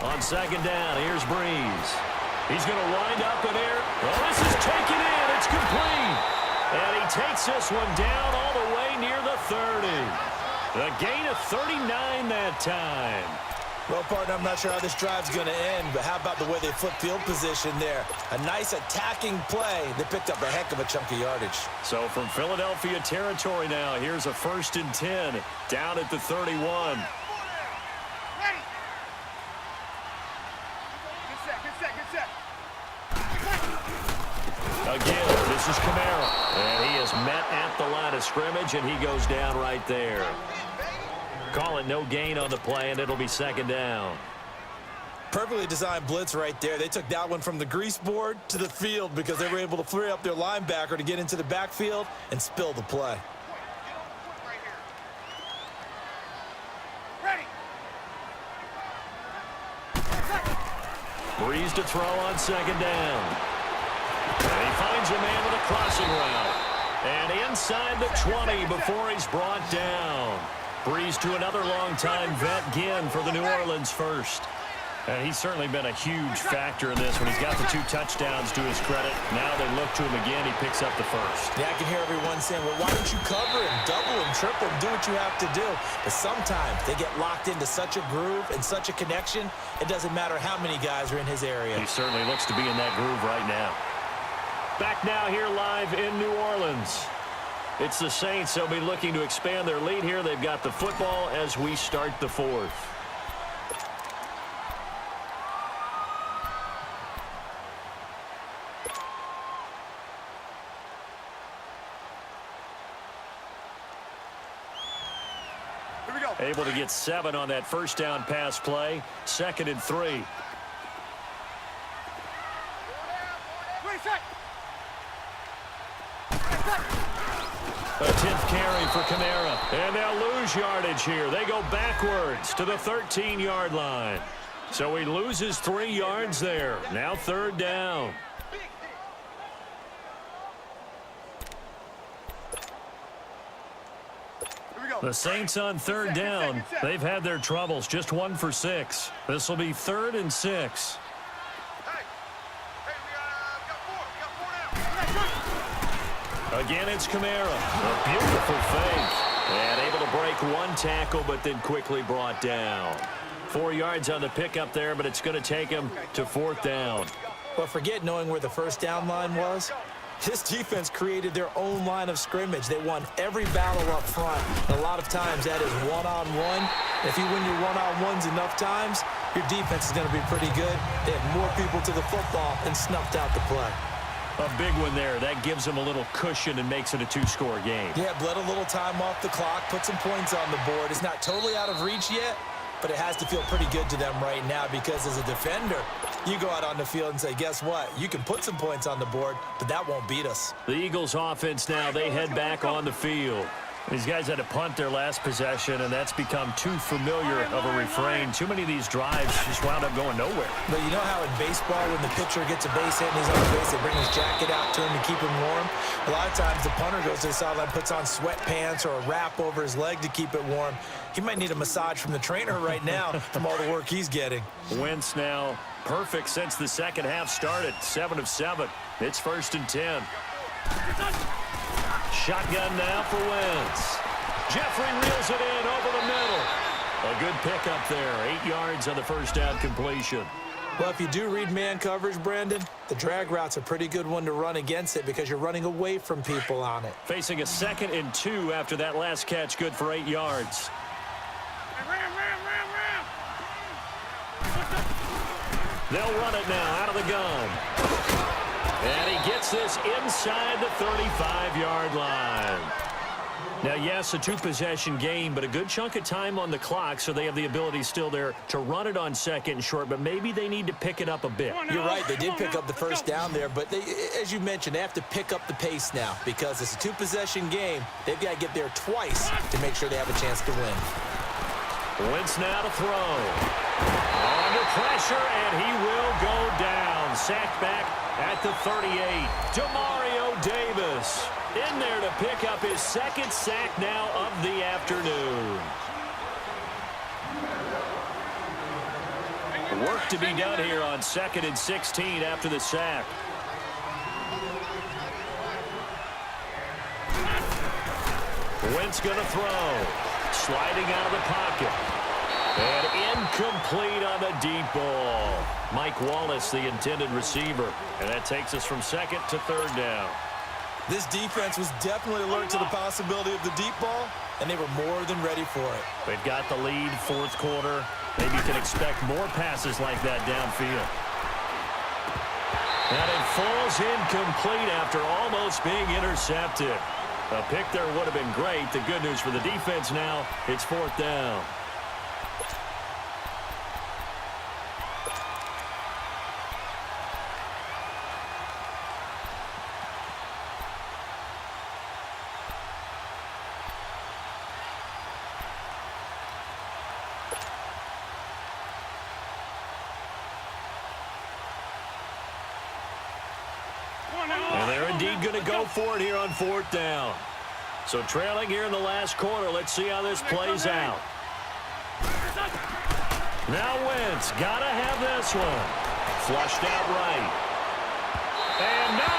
On 2nd down, here's Breeze. He's going to wind up in air. Well, this is taken in. It's complete. And he takes this one down all the way near the 30. A gain of 39 that time. Well, partner, I'm not sure how this drive's going to end, but how about the way they flip field position there? A nice attacking play that picked up a heck of a chunk of yardage. So from Philadelphia territory now, here's a 1st and 10 down at the 31. Good set. Again, this is Kamara. And he is met at the line of scrimmage, and he goes down right there. Call it no gain on the play, and it'll be 2nd down. Perfectly designed blitz right there. They took that one from the grease board to the field because they were able to free up their linebacker to get into the backfield and spill the play. Breeze to throw on 2nd down. And he finds a man with a crossing route. And inside the 20 before he's brought down. Breeze to another long-time vet, Ginn, for the New Orleans first. And he's certainly been a huge factor in this when he's got the 2 touchdowns to his credit. Now they look to him again. He picks up the first. Yeah, I can hear everyone saying, well, why don't you cover him, double him, triple him, do what you have to do. But sometimes they get locked into such a groove and such a connection, it doesn't matter how many guys are in his area. He certainly looks to be in that groove right now. Back now here live in New Orleans. It's the Saints. They'll be looking to expand their lead here. They've got the football as we start the 4th. Able to get 7 on that first down pass play. 2nd and 3. A 10th carry for Kamara. And they'll lose yardage here. They go backwards to the 13-yard line. So he loses 3 yards there. Now 3rd down. The Saints on 3rd down. They've had their troubles. Just 1 for 6. This will be 3rd and 6. Again, it's Kamara. A beautiful fake. And able to break 1 tackle, but then quickly brought down. 4 yards on the pickup there, but it's going to take him to 4th down. But forget knowing where the first down line was. This defense created their own line of scrimmage. They won every battle up front. And a lot of times that is one-on-one. If you win your one-on-ones enough times, your defense is going to be pretty good. They have more people to the football and snuffed out the play. A big one there. That gives them a little cushion and makes it a 2-score game. Yeah, bled a little time off the clock, put some points on the board. It's not totally out of reach yet, but it has to feel pretty good to them right now because as a defender, you go out on the field and say, guess what? You can put some points on the board, but that won't beat us. The Eagles offense now, they head back on the field. These guys had to punt their last possession, and that's become too familiar of a refrain. Too many of these drives just wound up going nowhere. But you know how in baseball, when the pitcher gets a base hit and he's on the base, they bring his jacket out to him to keep him warm? A lot of times the punter goes to the sideline, puts on sweatpants or a wrap over his leg to keep it warm. He might need a massage from the trainer right now from all the work he's getting. Wentz now perfect since the second half started. 7 of 7. It's 1st and 10. Shotgun now for Wentz. Jeffrey reels it in over the middle. A good pickup there. 8 yards on the first down completion. Well, if you do read man coverage, Brandon, the drag route's a pretty good one to run against it because you're running away from people on it. Facing a 2nd and 2 after that last catch, good for 8 yards. Ram. They'll run it now out of the gun. And he gets this inside the 35-yard line. Now, yes, a 2-possession game, but a good chunk of time on the clock, so they have the ability still there to run it on 2nd and short, but maybe they need to pick it up a bit. You're right. They did pick up the first down there, but they, as you mentioned, they have to pick up the pace now because it's a 2-possession game. They've got to get there twice to make sure they have a chance to win. Wentz now to throw. Under pressure, and he will go down. Sacked back at the 38. Demario Davis in there to pick up his 2nd sack now of the afternoon. Work to be done here on 2nd and 16 after the sack. Wentz going to throw. Sliding out of the pocket. And incomplete on the deep ball. Mike Wallace, the intended receiver. And that takes us from 2nd to 3rd down. This defense was definitely alert to the possibility of the deep ball, and they were more than ready for it. They've got the lead, 4th quarter. Maybe you can expect more passes like that downfield. And it falls incomplete after almost being intercepted. A pick there would have been great. The good news for the defense now, it's 4th down. And they're indeed going to go for it here on 4th down. So trailing here in the last quarter. Let's see how this plays out. Now Wentz, got to have this one. Flushed out right. And no,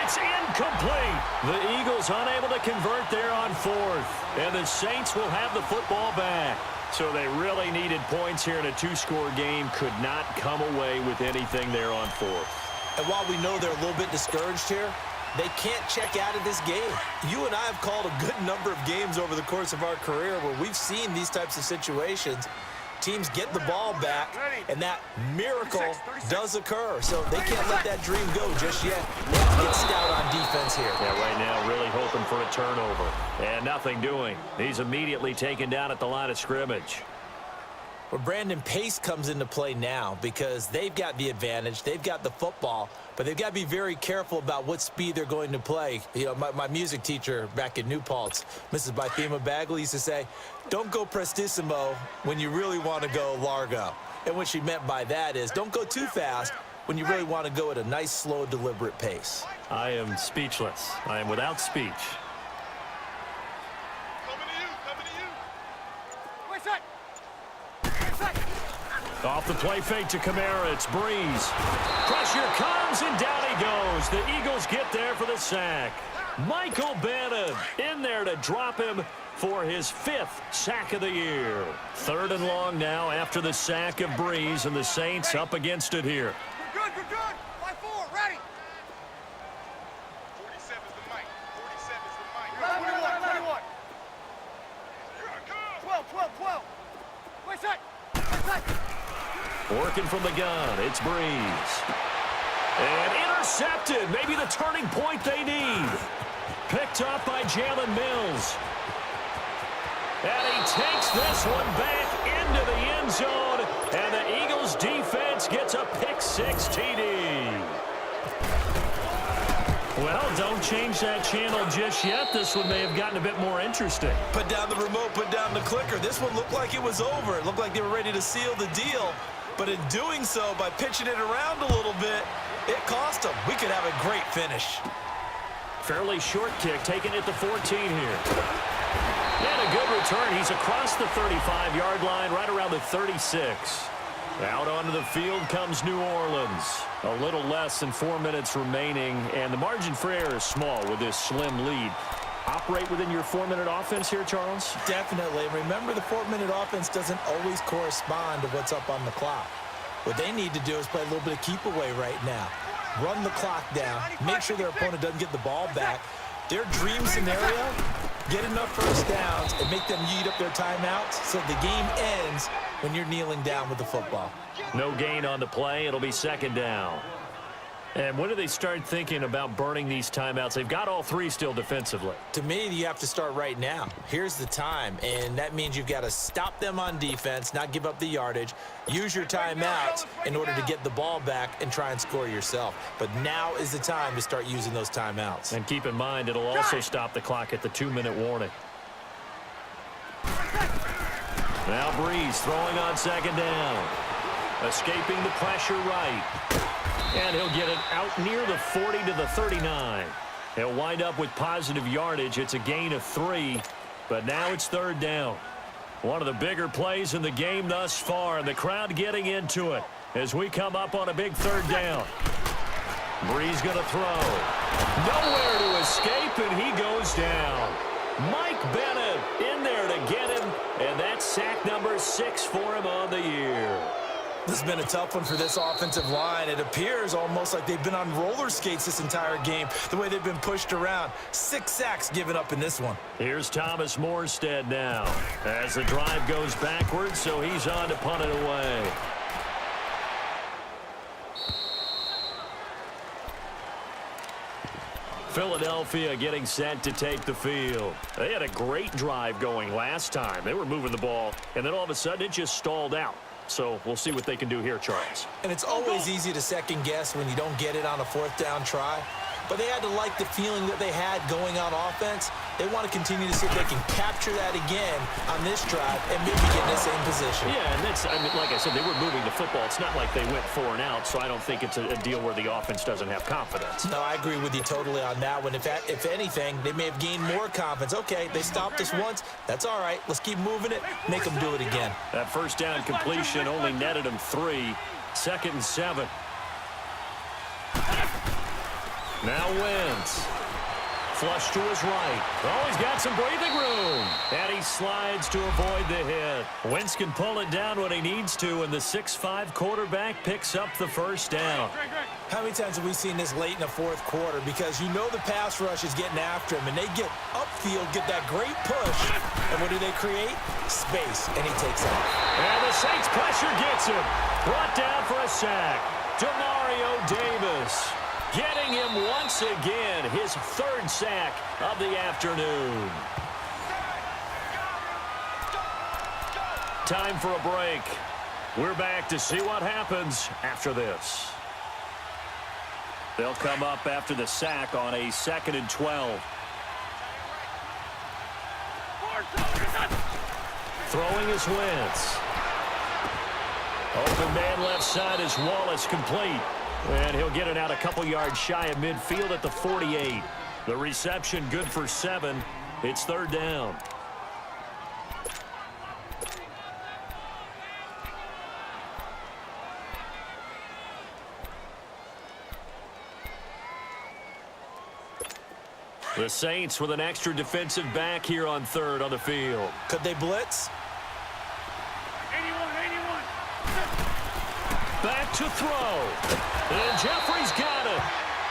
it's incomplete. The Eagles unable to convert there on 4th. And the Saints will have the football back. So they really needed points here in a 2-score game. Could not come away with anything there on 4th. And while we know they're a little bit discouraged here, they can't check out of this game. You and I have called a good number of games over the course of our career where we've seen these types of situations, teams get the ball back, and that miracle does occur. So they can't let that dream go just yet. They have to get stout on defense here. Yeah, right now really hoping for a turnover. And nothing doing. He's immediately taken down at the line of scrimmage. Well, Brandon, pace comes into play now because they've got the advantage. They've got the football, but they've got to be very careful about what speed they're going to play. You know, my music teacher back in New Paltz, Mrs. Bythema Bagley, used to say, don't go prestissimo when you really want to go largo. And what she meant by that is don't go too fast when you really want to go at a nice, slow, deliberate pace. I am speechless. I am without speech. Off the play fake to Kamara, it's Breeze. Pressure comes, and down he goes. The Eagles get there for the sack. Michael Bennett in there to drop him for his 5th sack of the year. 3rd and long now after the sack of Breeze, and the Saints up against it here. We're good, we're good. 5-4, ready. 47's the mic. 47's the mic. 21. 12. Wait, set. Working from the gun, it's Breeze. And intercepted, maybe the turning point they need. Picked up by Jalen Mills. And he takes this one back into the end zone, and the Eagles defense gets a pick-6 TD. Well, don't change that channel just yet. This one may have gotten a bit more interesting. Put down the remote, put down the clicker. This one looked like it was over. It looked like they were ready to seal the deal. But in doing so, by pitching it around a little bit, it cost them. We could have a great finish. Fairly short kick, taken at the 14 here. And a good return. He's across the 35-yard line, right around the 36. Out onto the field comes New Orleans. A little less than 4 minutes remaining, and the margin for error is small with this slim lead. Operate within your 4-minute offense here, Charles? Definitely. Remember, the 4-minute offense doesn't always correspond to what's up on the clock. What they need to do is play a little bit of keep away right now. Run the clock down. Make sure their opponent doesn't get the ball back. Their dream scenario, get enough first downs and make them eat up their timeouts so the game ends when you're kneeling down with the football. No gain on the play. It'll be 2nd down. And when do they start thinking about burning these timeouts? They've got all 3 still defensively. To me, you have to start right now. Here's the time, and that means you've got to stop them on defense, not give up the yardage, use your timeouts in order to get the ball back and try and score yourself. But now is the time to start using those timeouts. And keep in mind, it'll also stop the clock at the 2-minute warning. Now Breeze throwing on 2nd down. Escaping the pressure right. And he'll get it out near the 40 to the 39. He'll wind up with positive yardage. It's a gain of 3, but now it's 3rd down. One of the bigger plays in the game thus far, and the crowd getting into it as we come up on a big 3rd down. Breeze going to throw. Nowhere to escape, and he goes down. Mike Bennett in there to get him, and that's sack number 6 for him on the year. This has been a tough one for this offensive line. It appears almost like they've been on roller skates this entire game, the way they've been pushed around. 6 sacks given up in this one. Here's Thomas Morstead now as the drive goes backwards, so he's on to punt it away. Philadelphia getting set to take the field. They had a great drive going last time. They were moving the ball, and then all of a sudden it just stalled out. So we'll see what they can do here, Charles. And it's always easy to second guess when you don't get it on a 4th down try. But they had to like the feeling that they had going on offense. They want to continue to see if they can capture that again on this drive and maybe get in the same position. Yeah, and that's, I mean, like I said, they were moving the football. It's not like they went 4 and out, so I don't think it's a deal where the offense doesn't have confidence. No, I agree with you totally on that one. If anything, they may have gained more confidence. Okay, they stopped us once. That's all right. Let's keep moving it. Make them do it again. That 1st down completion only netted them 3. 2nd and 7. Now Wentz. Flush to his right. Oh, he's got some breathing room. And he slides to avoid the hit. Wentz can pull it down when he needs to, and the 6'5" quarterback picks up the 1st down. How many times have we seen this late in the fourth quarter? Because you know the pass rush is getting after him, and they get upfield, get that great push. And what do they create? Space, and he takes off. And the Saints pressure gets him. Brought down for a sack. Demario Davis getting him once again, his third sack of the afternoon. Time for a break. We're back to see what happens after this. They'll come up after the sack on a 2nd and 12. Throwing is Wentz. Open man left side is Wallace, complete. And he'll get it out a couple yards shy of midfield at the 48. The reception good for 7. It's 3rd down. The Saints with an extra defensive back here on 3rd on the field. Could they blitz? 81. Back to throw. And Jeffrey's got it.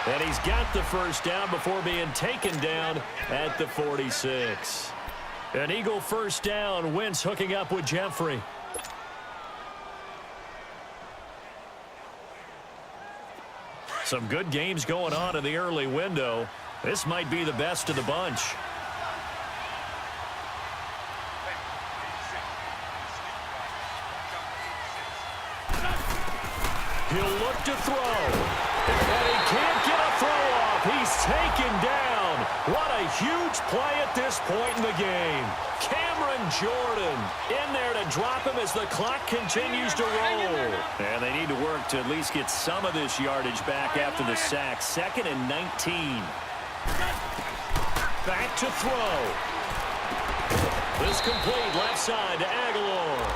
And he's got the first down before being taken down at the 46. An Eagle first down. Wentz hooking up with Jeffrey. Some good games going on in the early window. This might be the best of the bunch. He'll look to throw. And he can't get a throw off. He's taken down. What a huge play at this point in the game. Cameron Jordan in there to drop him as the clock continues to roll. And they need to work to at least get some of this yardage back after the sack. 2nd and 19. Back to throw. This complete left side to Aguilar.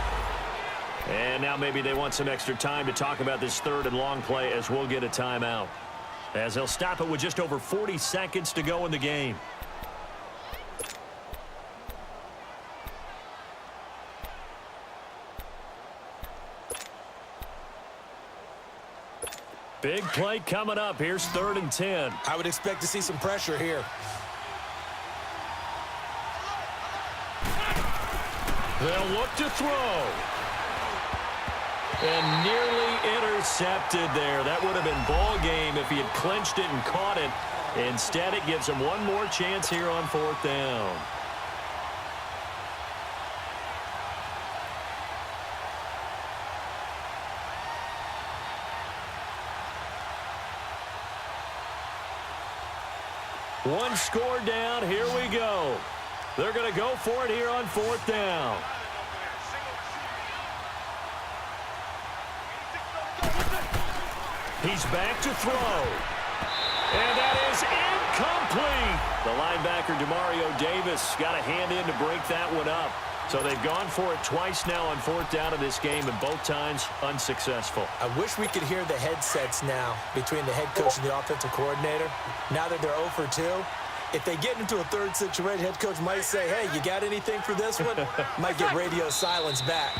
And now maybe they want some extra time to talk about this 3rd and long play as we'll get a timeout. As they'll stop it with just over 40 seconds to go in the game. Big play coming up. Here's 3rd and 10. I would expect to see some pressure here. They'll look to throw. And nearly intercepted there. That would have been ball game if he had clinched it and caught it. Instead, it gives him one more chance here on 4th down. One score down. Here we go. They're going to go for it here on 4th down. He's back to throw. And that is incomplete. The linebacker, Demario Davis, got a hand in to break that one up. So they've gone for it twice now on 4th down in this game, and both times unsuccessful. I wish we could hear the headsets now between the head coach and the offensive coordinator. Now that they're 0 for 2, if they get into a 3rd situation, head coach might say, hey, you got anything for this one? Might get radio silence back.